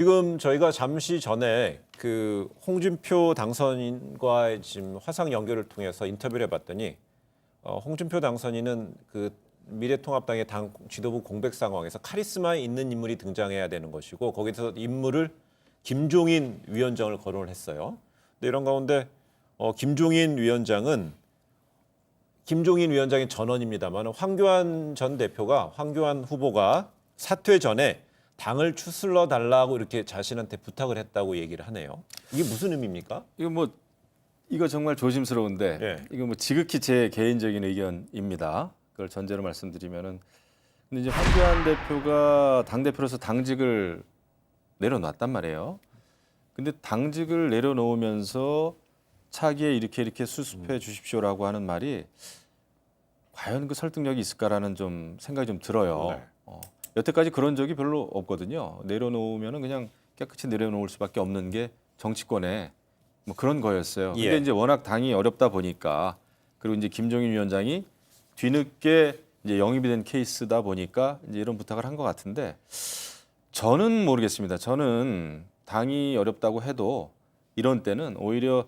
지금 저희가 잠시 전에 그 홍준표 당선인과 지금 화상 연결을 통해서 인터뷰를 해봤더니 홍준표 당선인은 그 미래통합당의 당 지도부 공백 상황에서 카리스마 있는 인물이 등장해야 되는 것이고 거기서 인물을 김종인 위원장을 거론을 했어요. 근데 이런 가운데 김종인 위원장의 전원입니다만 황교안 전 대표가 황교안 후보가 사퇴 전에 당을 추슬러 달라고 이렇게 자신한테 부탁을 했다고 얘기를 하네요. 이게 무슨 의미입니까? 이거 정말 조심스러운데 예. 이거 지극히 제 개인적인 의견입니다. 그걸 전제로 말씀드리면은 근데 이제 황교안 대표가 당 대표로서 당직을 내려놨단 말이에요. 근데 당직을 내려놓으면서 차기에 이렇게 수습해 주십시오라고 하는 말이 과연 그 설득력이 있을까라는 좀 생각이 좀 들어요. 네. 여태까지 그런 적이 별로 없거든요. 내려놓으면은 그냥 깨끗이 내려놓을 수밖에 없는 게 정치권의 뭐 그런 거였어요. 근데 예. 이제 워낙 당이 어렵다 보니까 그리고 이제 김종인 위원장이 뒤늦게 이제 영입이 된 케이스다 보니까 이제 이런 부탁을 한 것 같은데 저는 모르겠습니다. 저는 당이 어렵다고 해도 이런 때는 오히려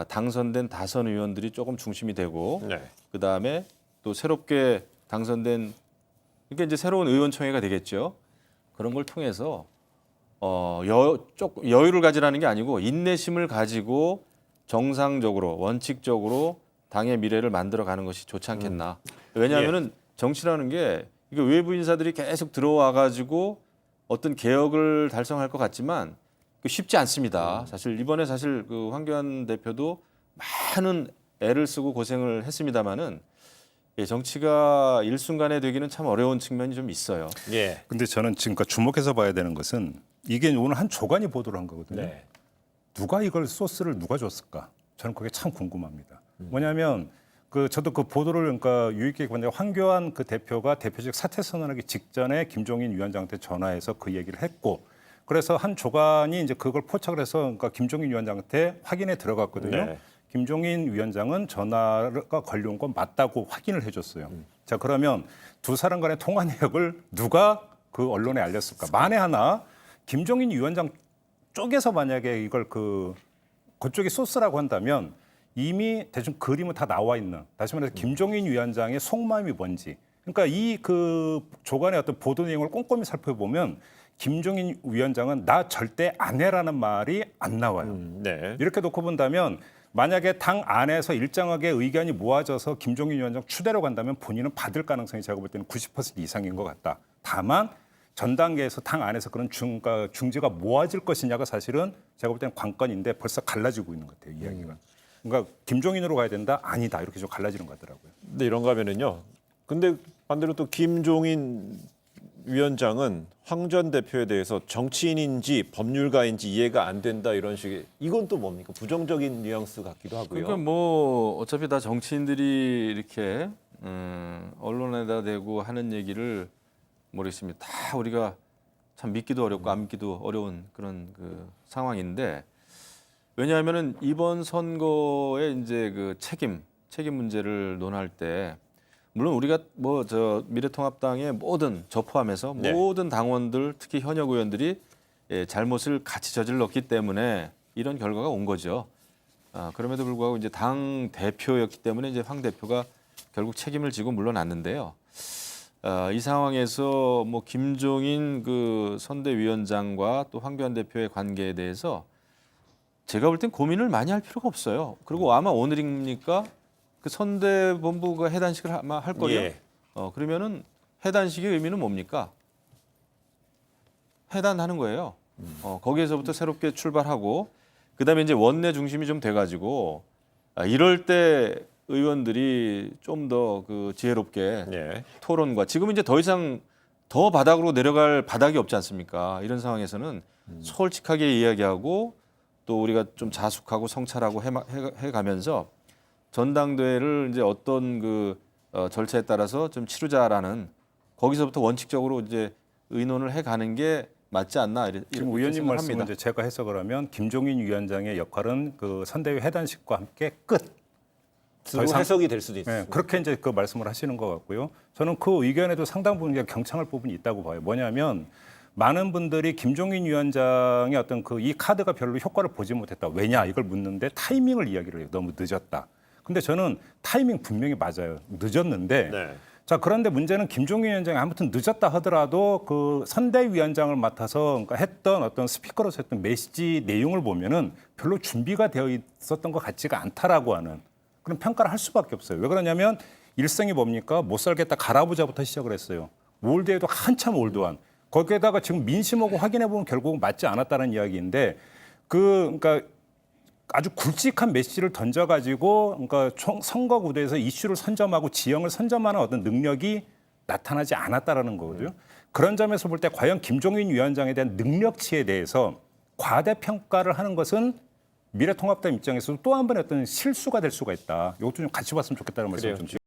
당선된 다선 의원들이 조금 중심이 되고 네. 그 다음에 또 새롭게 당선된 그러니까 이제 새로운 의원총회가 되겠죠. 그런 걸 통해서 여유를 가지라는 게 아니고 인내심을 가지고 정상적으로 원칙적으로 당의 미래를 만들어가는 것이 좋지 않겠나. 왜냐하면은 정치라는 게 이게 외부 인사들이 계속 들어와 가지고 어떤 개혁을 달성할 것 같지만 쉽지 않습니다. 사실 이번에 그 황교안 대표도 많은 애를 쓰고 고생을 했습니다마는 정치가 일순간에 되기는 참 어려운 측면이 좀 있어요. 예. 근데 저는 지금까지 주목해서 봐야 되는 것은 이게 오늘 한 조간이 보도를 한 거거든요. 네. 누가 이걸 소스를 누가 줬을까? 저는 그게 참 궁금합니다. 뭐냐면 저도 그 보도를 그러니까 유익하게 봤는데 황교안 그 대표가 대표직 사퇴 선언하기 직전에 김종인 위원장한테 전화해서 그 얘기를 했고 그래서 한 조간이 이제 그걸 포착을 해서 그러니까 김종인 위원장한테 확인에 들어갔거든요. 네. 김종인 위원장은 전화가 걸려온 건 맞다고 확인을 해줬어요. 자 그러면 두 사람 간의 통화 내역을 누가 그 언론에 알렸을까? 만에 하나 김종인 위원장 쪽에서 만약에 이걸 그쪽이 소스라고 한다면 이미 대충 그림은 다 나와 있는. 다시 말해서 김종인 위원장의 속마음이 뭔지. 그러니까 이 그 조간의 어떤 보도 내용을 꼼꼼히 살펴보면 김종인 위원장은 나 절대 안 해라는 말이 안 나와요. 네. 이렇게 놓고 본다면 만약에 당 안에서 일정하게 의견이 모아져서 김종인 위원장 추대로 간다면 본인은 받을 가능성이 제가 볼 때는 90% 이상인 것 같다. 다만 전 단계에서 당 안에서 그런 중지가 모아질 것이냐가 사실은 제가 볼 때는 관건인데 벌써 갈라지고 있는 것 같아요, 이야기가. 그러니까 김종인으로 가야 된다? 아니다. 이렇게 좀 갈라지는 것 같더라고요. 근데 이런가 하면은요. 근데 반대로 또 김종인 위원장은 황 전 대표에 대해서 정치인인지 법률가인지 이해가 안 된다 이런 식의 이건 또 뭡니까? 부정적인 뉘앙스 같기도 하고요. 그러니까 뭐 어차피 다 정치인들이 이렇게 언론에다 대고 하는 얘기를 모르겠습니다. 다 우리가 참 믿기도 어렵고 안 믿기도 어려운 그런 그 상황인데 왜냐하면은 이번 선거에 이제 그 책임 문제를 논할 때 물론 우리가 미래통합당의 모든 저 포함해서 네. 모든 당원들 특히 현역 의원들이 잘못을 같이 저질렀기 때문에 이런 결과가 온 거죠. 그럼에도 불구하고 이제 당 대표였기 때문에 이제 황 대표가 결국 책임을 지고 물러났는데요. 이 상황에서 뭐 김종인 그 선대위원장과 또 황교안 대표의 관계에 대해서 제가 볼 땐 고민을 많이 할 필요가 없어요. 그리고 아마 오늘입니까? 그 선대본부가 해단식을 아마 할 거예요. 예. 그러면은 해단식의 의미는 뭡니까? 해단하는 거예요. 거기에서부터 새롭게 출발하고 그다음에 이제 원내 중심이 좀 돼가지고 이럴 때 의원들이 좀 더 그 지혜롭게 예. 토론과 지금 이제 더 이상 더 바닥으로 내려갈 바닥이 없지 않습니까? 이런 상황에서는 솔직하게 이야기하고 또 우리가 좀 자숙하고 성찰하고 해가면서 전당대회를 이제 어떤 절차에 따라서 좀 치르자라는 거기서부터 원칙적으로 이제 의논을 해가는 게 맞지 않나 지금 의원님 말씀은 이제 제가 해석을 하면 김종인 위원장의 역할은 그 선대위 해단식과 함께 끝. 더 이상 해석이 될 수도 있어요. 네, 그렇게 이제 그 말씀을 하시는 것 같고요. 저는 그 의견에도 상당 부분 경청할 부분이 있다고 봐요. 뭐냐면 많은 분들이 김종인 위원장의 어떤 그 이 카드가 별로 효과를 보지 못했다. 왜냐 이걸 묻는데 타이밍을 이야기를 해요. 너무 늦었다. 근데 저는 타이밍 분명히 맞아요. 늦었는데 네. 자 그런데 문제는 김종인 위원장이 아무튼 늦었다 하더라도 그 선대위원장을 맡아서 그러니까 했던 어떤 스피커로서 했던 메시지 내용을 보면은 별로 준비가 되어 있었던 것 같지가 않다라고 하는 그런 평가를 할 수밖에 없어요. 왜 그러냐면 일성이 뭡니까? 못 살겠다 갈아보자부터 시작을 했어요. 올드에도 한참 올드한 거기에다가 지금 민심하고 확인해 보면 결국은 맞지 않았다는 이야기인데 그러니까 아주 굵직한 메시지를 던져가지고 그러니까 선거 구도에서 이슈를 선점하고 지형을 선점하는 어떤 능력이 나타나지 않았다라는 거거든요. 그런 점에서 볼 때 과연 김종인 위원장에 대한 능력치에 대해서 과대평가를 하는 것은 미래통합당 입장에서도 또 한 번의 어떤 실수가 될 수가 있다. 이것도 좀 같이 봤으면 좋겠다는 말씀 좀 드립니다.